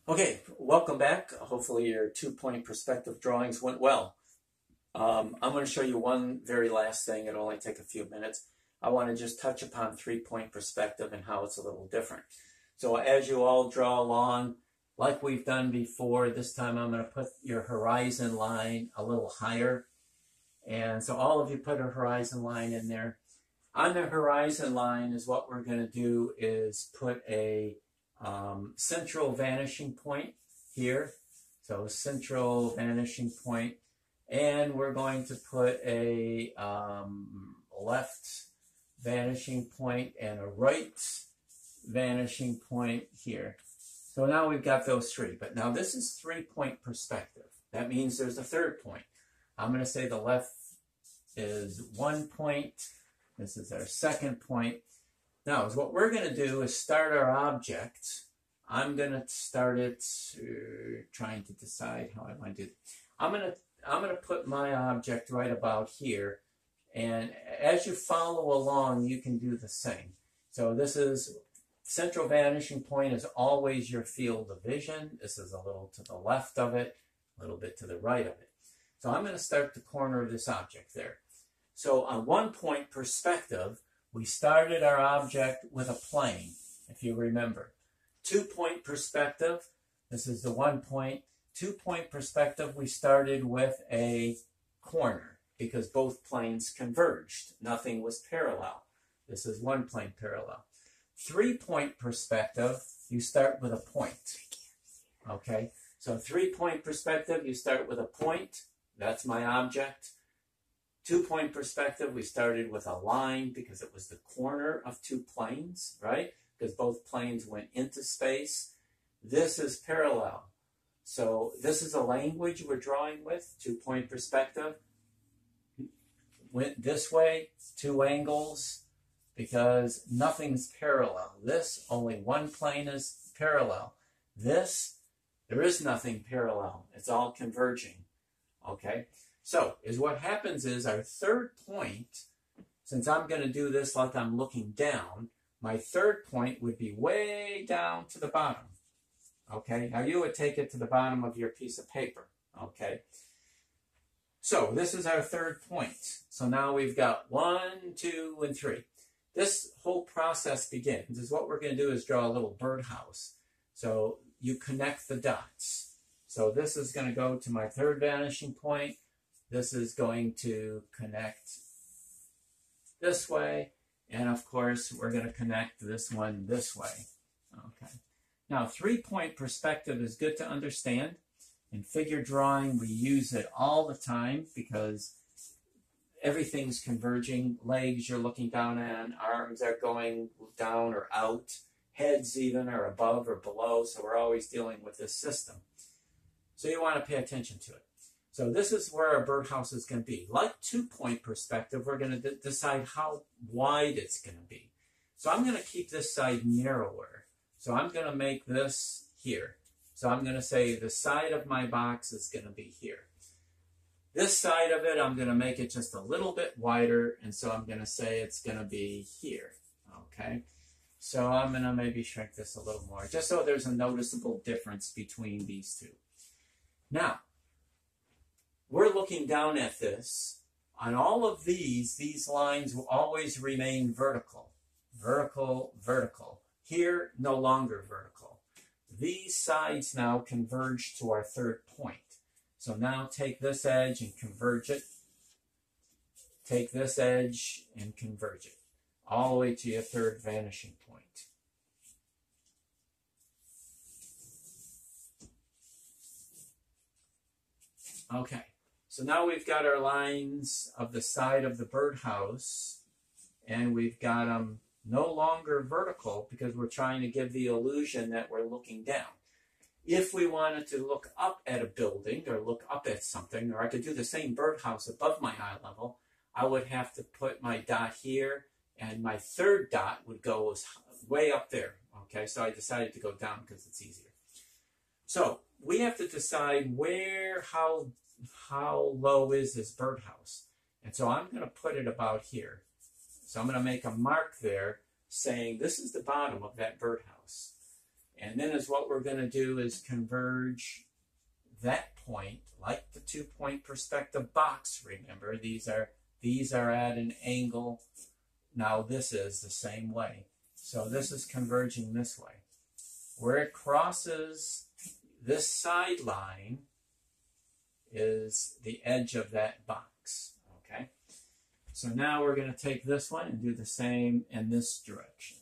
Okay, welcome back. Hopefully your 2-point perspective drawings went well. I'm going to show you one very last thing. It'll only take a few minutes. I want to just touch upon 3-point perspective and how it's a little different. So as you all draw along, like we've done before, this time I'm going to put your horizon line a little higher. And so all of you put a horizon line in there. On the horizon line is what we're going to do is put a central vanishing point here. So central vanishing point. And we're going to put a left vanishing point and a right vanishing point here. So now we've got those three. But now this is 3-point perspective. That means there's a third point. I'm going to say the left is 1 point. This is our second point. Now, what we're going to do is start our object. I'm going to start it trying to decide how I want to do it. I'm going to put my object right about here. And as you follow along, you can do the same. So this is central vanishing point is always your field of vision. This is a little to the left of it, a little bit to the right of it. So I'm going to start the corner of this object there. So on 1-point perspective, we started our object with a plane, if you remember. 2-point perspective, this is the 1 point. 2-point perspective, we started with a corner because both planes converged. Nothing was parallel. This is 1 plane parallel. 3-point perspective, you start with a point. Okay, so 3-point perspective, you start with a point. That's my object. 2-point perspective, we started with a line because it was the corner of 2 planes, right? Because both planes went into space. This is parallel. So this is a language we're drawing with, 2-point perspective. Went this way, 2 angles, because nothing's parallel. This, only 1 plane is parallel. This, there is nothing parallel. It's all converging, okay? So, what happens is our third point, since I'm going to do this like I'm looking down, my third point would be way down to the bottom. Okay, now you would take it to the bottom of your piece of paper. Okay, so this is our third point. So now we've got 1, 2, and 3. This whole process begins. Is what we're going to do is draw a little birdhouse. So you connect the dots. So this is going to go to my third vanishing point. This is going to connect this way. And of course, we're going to connect this one this way. Okay. Now, 3-point perspective is good to understand. In figure drawing, we use it all the time because everything's converging. Legs you're looking down on, arms are going down or out, heads even are above or below. So we're always dealing with this system. So you want to pay attention to it. So this is where our birdhouse is going to be. Like 2-point perspective, we're going to decide how wide it's going to be. So I'm going to keep this side narrower. So I'm going to make this here. So I'm going to say the side of my box is going to be here. This side of it, I'm going to make it just a little bit wider. And so I'm going to say it's going to be here. Okay. So I'm going to maybe shrink this a little more, just so there's a noticeable difference between these two. Now, we're looking down at this. On all of these lines will always remain vertical. Vertical, vertical. Here, no longer vertical. These sides now converge to our third point. So now take this edge and converge it. Take this edge and converge it. All the way to your third vanishing point. Okay. So now we've got our lines of the side of the birdhouse, and we've got them no longer vertical because we're trying to give the illusion that we're looking down. If we wanted to look up at a building or look up at something, or I could do the same birdhouse above my eye level, I would have to put my dot here, and my third dot would go way up there. Okay, so I decided to go down because it's easier. So we have to decide how low is this birdhouse. And so I'm going to put it about here. So I'm going to make a mark there saying this is the bottom of that birdhouse. And then is what we're going to do is converge that point, like the 2-point perspective box. Remember, these are at an angle. Now this is the same way. So this is converging this way. Where it crosses this side line is the edge of that box. Okay. So now we're going to take this one and do the same in this direction.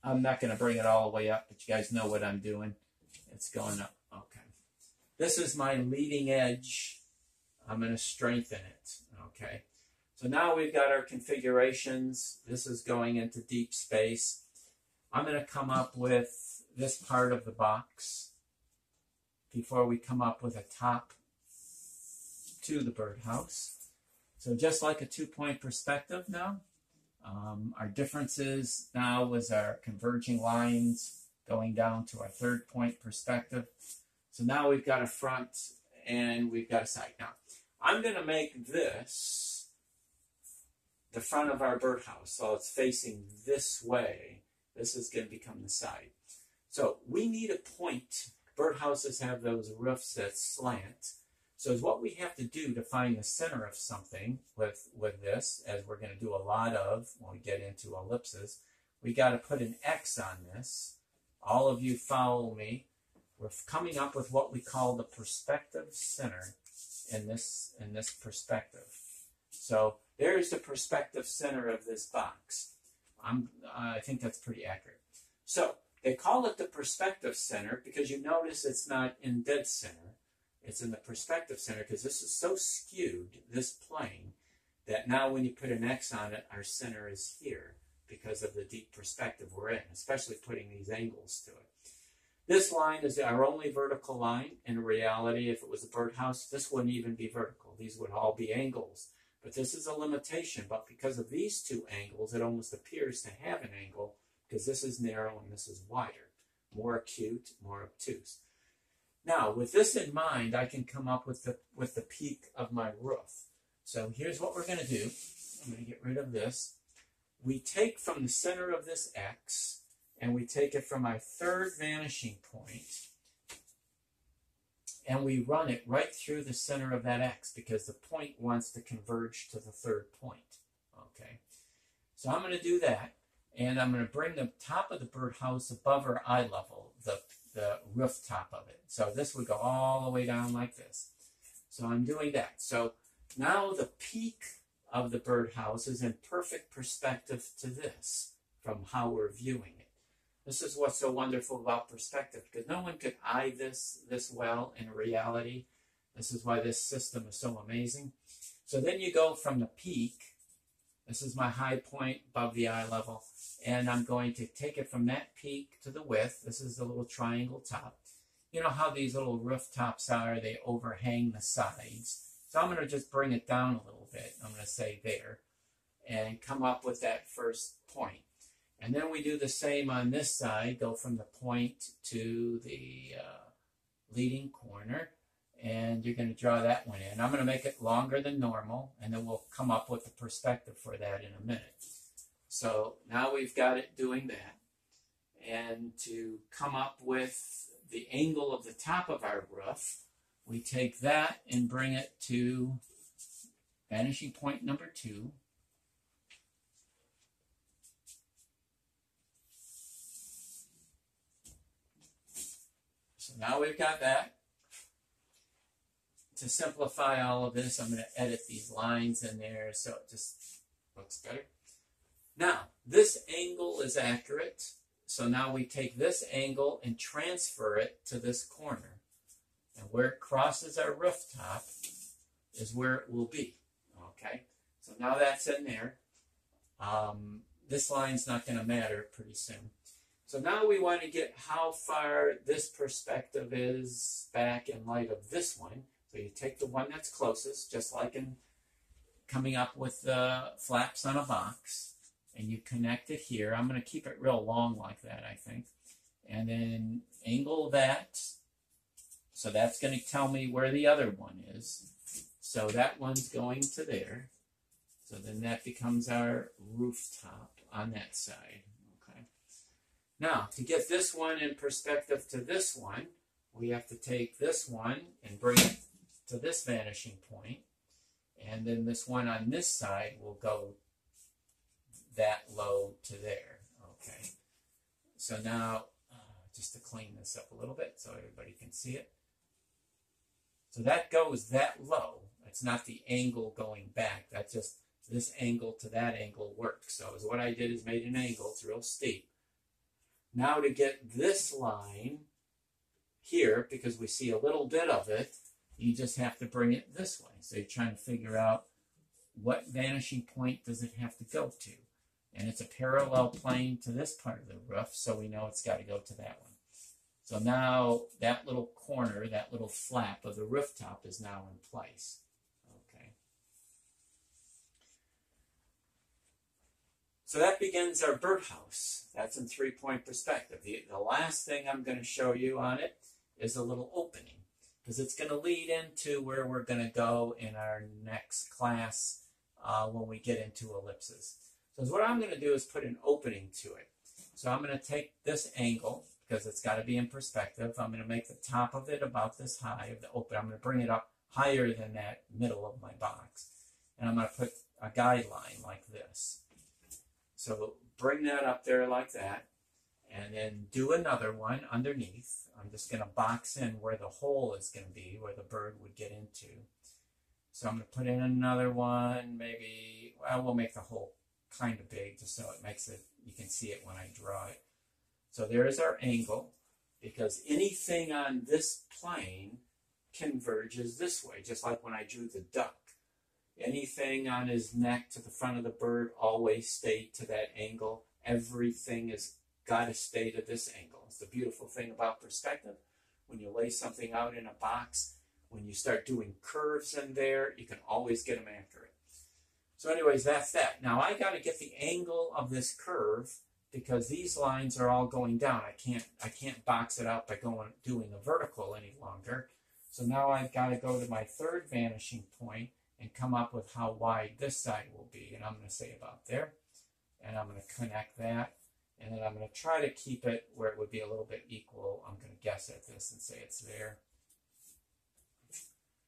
I'm not going to bring it all the way up, but you guys know what I'm doing. It's going up. Okay. This is my leading edge. I'm going to strengthen it. Okay. So now we've got our configurations. This is going into deep space. I'm going to come up with this part of the box before we come up with a top to the birdhouse. So just like a 2-point perspective now, our differences now is our converging lines going down to our 3rd-point perspective. So now we've got a front and we've got a side. Now, I'm going to make this the front of our birdhouse. So it's facing this way. This is going to become the side. So we need a point. Birdhouses have those roofs that slant. So it's what we have to do to find the center of something with this, as we're going to do a lot of when we get into ellipses. We got to put an X on this. All of you follow me. We're coming up with what we call the perspective center in this perspective. So there's the perspective center of this box. I think that's pretty accurate. So they call it the perspective center because you notice it's not in dead center. It's in the perspective center because this is so skewed, this plane, that now when you put an X on it, our center is here because of the deep perspective we're in, especially putting these angles to it. This line is our only vertical line. In reality, if it was a birdhouse, this wouldn't even be vertical. These would all be angles. But this is a limitation. But because of these two angles, it almost appears to have an angle because this is narrow and this is wider, more acute, more obtuse. Now, with this in mind, I can come up with the peak of my roof. So here's what we're going to do. I'm going to get rid of this. We take from the center of this X, and we take it from our 3rd vanishing point, and we run it right through the center of that X because the point wants to converge to the 3rd point. Okay, so I'm going to do that, and I'm going to bring the top of the birdhouse above our eye level, the rooftop of it. So this would go all the way down like this. So I'm doing that. So now the peak of the birdhouse is in perfect perspective to this from how we're viewing it. This is what's so wonderful about perspective, because no one could eye this well in reality. This is why this system is so amazing. So then you go from the peak. This is my high point above the eye level. And I'm going to take it from that peak to the width. This is the little triangle top. You know how these little rooftops are, they overhang the sides. So I'm going to just bring it down a little bit. I'm going to say there. And come up with that first point. And then we do the same on this side. Go from the point to the leading corner. And you're going to draw that one in. I'm going to make it longer than normal. And then we'll come up with the perspective for that in a minute. So now we've got it doing that. And to come up with the angle of the top of our roof, we take that and bring it to vanishing point number 2. So now we've got that. To simplify all of this, I'm going to edit these lines in there so it just looks better. Now, this angle is accurate, so now we take this angle and transfer it to this corner. And where it crosses our rooftop is where it will be, okay? So now that's in there. This line's not going to matter pretty soon. So now we want to get how far this perspective is back in light of this one. So you take the one that's closest, just like in coming up with the flaps on a box. And you connect it here. I'm going to keep it real long like that, I think. And then angle that. So that's going to tell me where the other one is. So that one's going to there. So then that becomes our rooftop on that side. Now, to get this one in perspective to this one, we have to take this one and bring it to this vanishing point, and then this one on this side will go that low to there. Okay, so now just to clean this up a little bit so everybody can see it. So that goes that low. It's not the angle going back. That's just this angle to that angle works. So what I did is made an angle. It's real steep. Now to get this line here, because we see a little bit of it, you just have to bring it this way. So you're trying to figure out what vanishing point does it have to go to. And it's a parallel plane to this part of the roof, so we know it's got to go to that one. So now that little corner, that little flap of the rooftop is now in place. Okay. So that begins our birdhouse. That's in three-point perspective. The last thing I'm going to show you on it is a little opening, because it's going to lead into where we're going to go in our next class when we get into ellipses. So what I'm going to do is put an opening to it. So I'm going to take this angle, because it's got to be in perspective. I'm going to make the top of it about this high of the open. I'm going to bring it up higher than that middle of my box. And I'm going to put a guideline like this. So bring that up there like that. And then do another one underneath. I'm just going to box in where the hole is going to be, where the bird would get into. So I'm going to put in another one, maybe, well, we'll make the hole kind of big just so it makes it, you can see it when I draw it. So there's our angle, because anything on this plane converges this way, just like when I drew the duck. Anything on his neck to the front of the bird always stayed to that angle. Everything has got to stay to this angle. It's the beautiful thing about perspective. When you lay something out in a box, when you start doing curves in there, you can always get them accurate. So anyways, that's that. Now I got to get the angle of this curve, because these lines are all going down. I can't box it out by doing a vertical any longer. So now I've got to go to my third vanishing point and come up with how wide this side will be. And I'm going to say about there. And I'm going to connect that. And then I'm going to try to keep it where it would be a little bit equal. I'm going to guess at this and say it's there.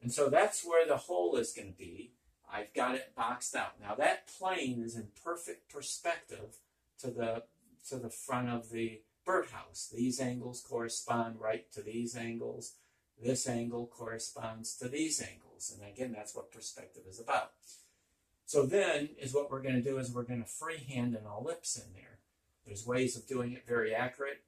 And so that's where the hole is going to be. I've got it boxed out. Now that plane is in perfect perspective to the front of the birdhouse. These angles correspond right to these angles. This angle corresponds to these angles. And again, that's what perspective is about. So then is what we're going to do is we're going to freehand an ellipse in there. There's ways of doing it very accurate.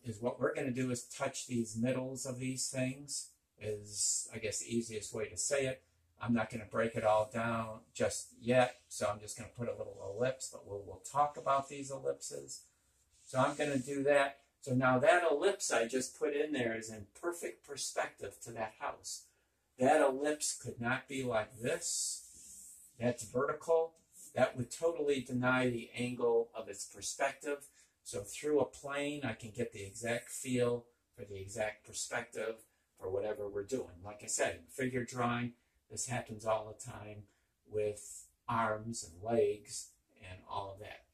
Is what we're going to do is touch these middles of these things, is I guess the easiest way to say it. I'm not going to break it all down just yet, so I'm just going to put a little ellipse, but we'll talk about these ellipses. So I'm going to do that. So now that ellipse I just put in there is in perfect perspective to that house. That ellipse could not be like this. That's vertical. That would totally deny the angle of its perspective. So through a plane, I can get the exact feel for the exact perspective for whatever we're doing. Like I said, in figure drawing, this happens all the time with arms and legs and all of that.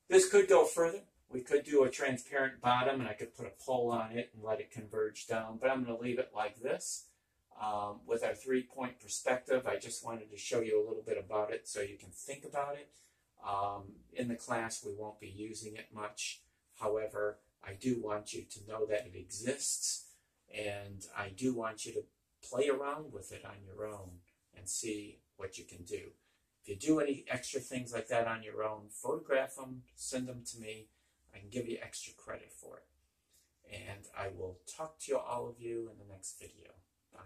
This could go further. We could do a transparent bottom, and I could put a pole on it and let it converge down, but I'm going to leave it like this. With our three-point perspective, I just wanted to show you a little bit about it so you can think about it. In the class, we won't be using it much. However, I do want you to know that it exists, and I do want you to play around with it on your own and see what you can do. If you do any extra things like that on your own, photograph them, send them to me. I can give you extra credit for it. And I will talk to all of you in the next video. Bye.